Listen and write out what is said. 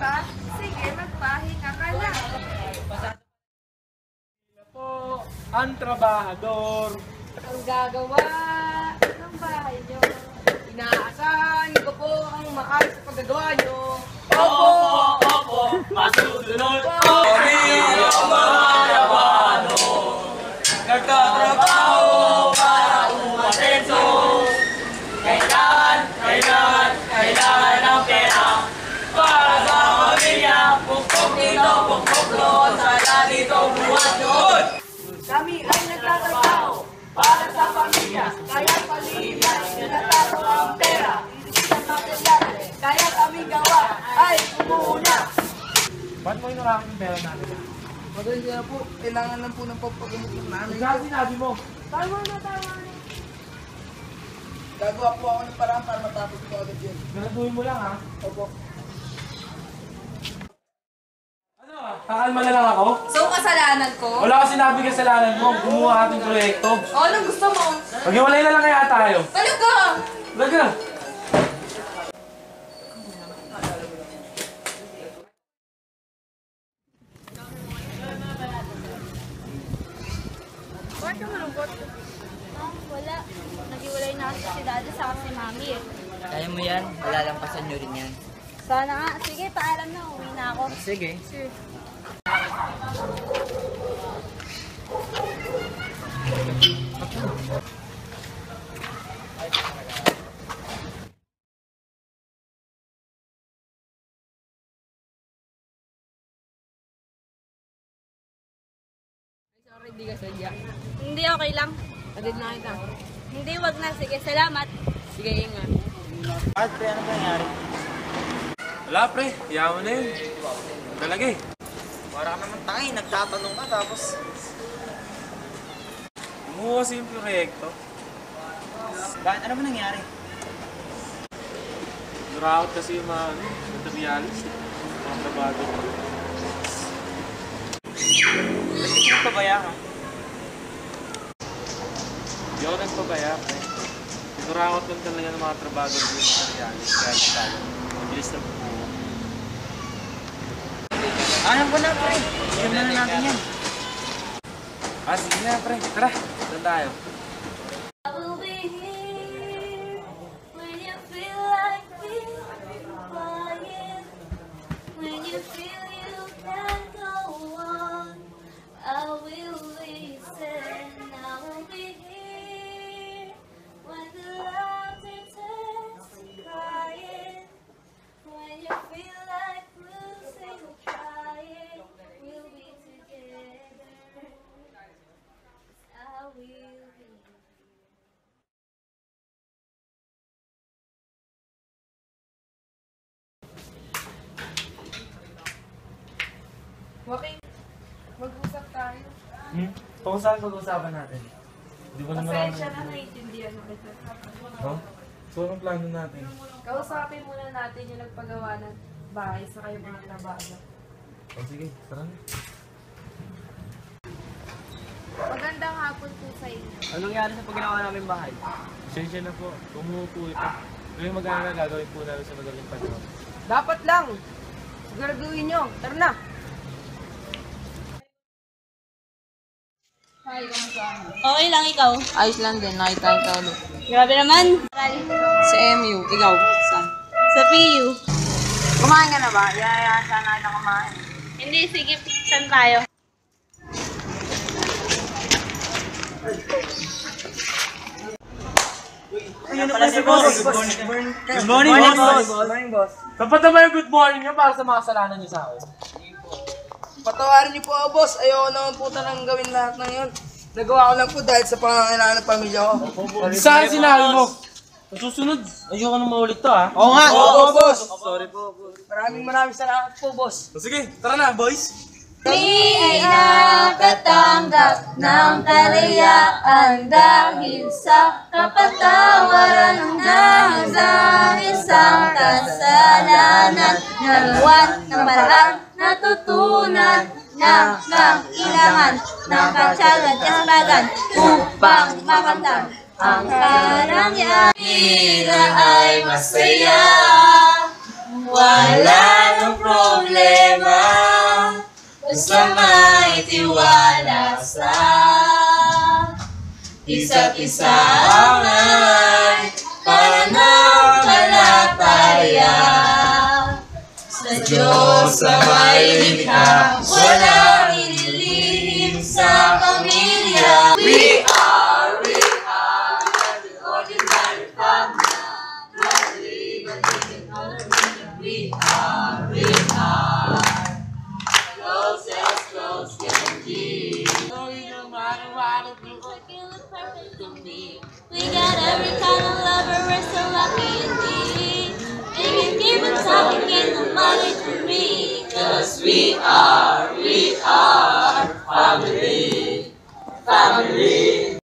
ba? Sige, magpahinga ka na. Po, ang trabahador. Ang gagawa ng bahay nyo. Inaasahan ko po ang maayos sa paggagawa nyo. Opo, opo, masusunod po. Kami ang mga bano. Nagtatrabaho para umasenso. Kailangan ng pera. Para sa pamilya, pukpok dito, pukpok doon. Sana dito buhat doon. Kami ay nagtatrabaho para sa pamilya. Kaya pamilya tinatago ang pera. Hindi sa material. Kaya kami gawa ay umuuna. Ba't mo inarakit yung pera natin? Magaling na po. Kailangan lang po ng papagamot ng nanay. Saan sinabi mo? Tama na, tama na. Gagawa po ako ng parang para matapos ko agad yun. Graduhin mo lang ha. Opo. Ano? Kakalma na lang ako? So, kasalanan ko? Wala ka sinabi kasalanan mo. Gumawa ating proyekto. O, anong gusto mo? Maghiwalay na lang kaya tayo. Talaga! Talaga. Bakit ka malungkot? Wala. Nag-iwalay na kasi si Daddy sa si Mami eh. Kaya mo yan, malalampasan nyo rin yan. Sana nga. Sige, paalam na. Uwi na ako. Sige. Sure. Sorry, hindi ka sadya. Hindi, okay lang. Adin na kita. Hindi, wag na. Sige, salamat. Sige, ingat. At pre, ano nangyari? Wala pre. Iyaw mo na yun. Talaga eh. Para ka naman tangay, nagtatanong ka tapos... Gumawa kasi yung proyekto. Bakit? Ano ba nangyari? Durakot kasi yung mga materialis. Mga trabaho. Ba't hindi mo pabaya ka? Hindi ako nagpabaya pre. Durakot lang talaga ng mga trabaho yung materialis. Kaya nagtago. Mabilis na buo. Alam ko na pre, yun na natin yan. Sige na pre. Tara. Saan tayo? I will be here when you feel like being quiet. When you feel you can't go on, I will listen. I will be here when the laughter turns crying. When you feel like losing, trying, we'll be together. I will be. Joaquin, mag-usap tayo. Kung saan pag-usapan natin? Hindi ko naman Pasensya na, naiintindihan mo kita. Huh? So, anong plano natin? Kausapin muna natin yung nagpagawa ng bahay sa kayo mga trabaho. Sige, tara na. Magandang hapon po sa inyo. Anong nangyari sa pag ginawa namin bahay? Pasensya na po. Umuupo ito. Ngayong mag-aaral gagawin po namin sa madaling panahon. Dapat lang. Siguraduhin nyo. Tara na. Okay lang ikaw. Ayos lang din. Nakita kita ulit. Grabe naman. Sa MU. Ikaw. Saan? Sa PU. Kumain ka na ba? Yayaan sana na kumain. Hindi, sige, saan tayo? Ayun na pala si boss. Good morning, boss. Good morning, boss. Dapat naman yung good morning nyo para sa mga kasalanan nyo sa akin. Patawarin niyo po ako, boss. Ayoko naman po talagang gawin lahat ng yun. Nagawa ko lang po dahil sa pangangailangan ng pamilya ko. Saan sinabi mo? Ang susunod, ayoko nang maulit to ha. Oo nga. Oo, boss. Sorry po, boss. Maraming salamat po, boss. Sige, tara na, boys. Kami ay nakatanggap ng kalayaan dahil sa kapatawaran ng isang kasalanan. Nagawan ng paraan natutunan na kailangan ng katsagan at kasbagan upang makamtan ang karangyaan. Vida ay masaya, Wala nang problema, basta may tiwala sa isa't isa ay pananampalataya. Sa Diyos ang may likha, walang ililihim sa pamilya. We are the ordinary family. We are close as close can be. No matter what it looks like, you look perfect to me. We got every kind of lover, we're so lucky indeed. Baby, keep it talking, ain't nobody to me. 'Cause we are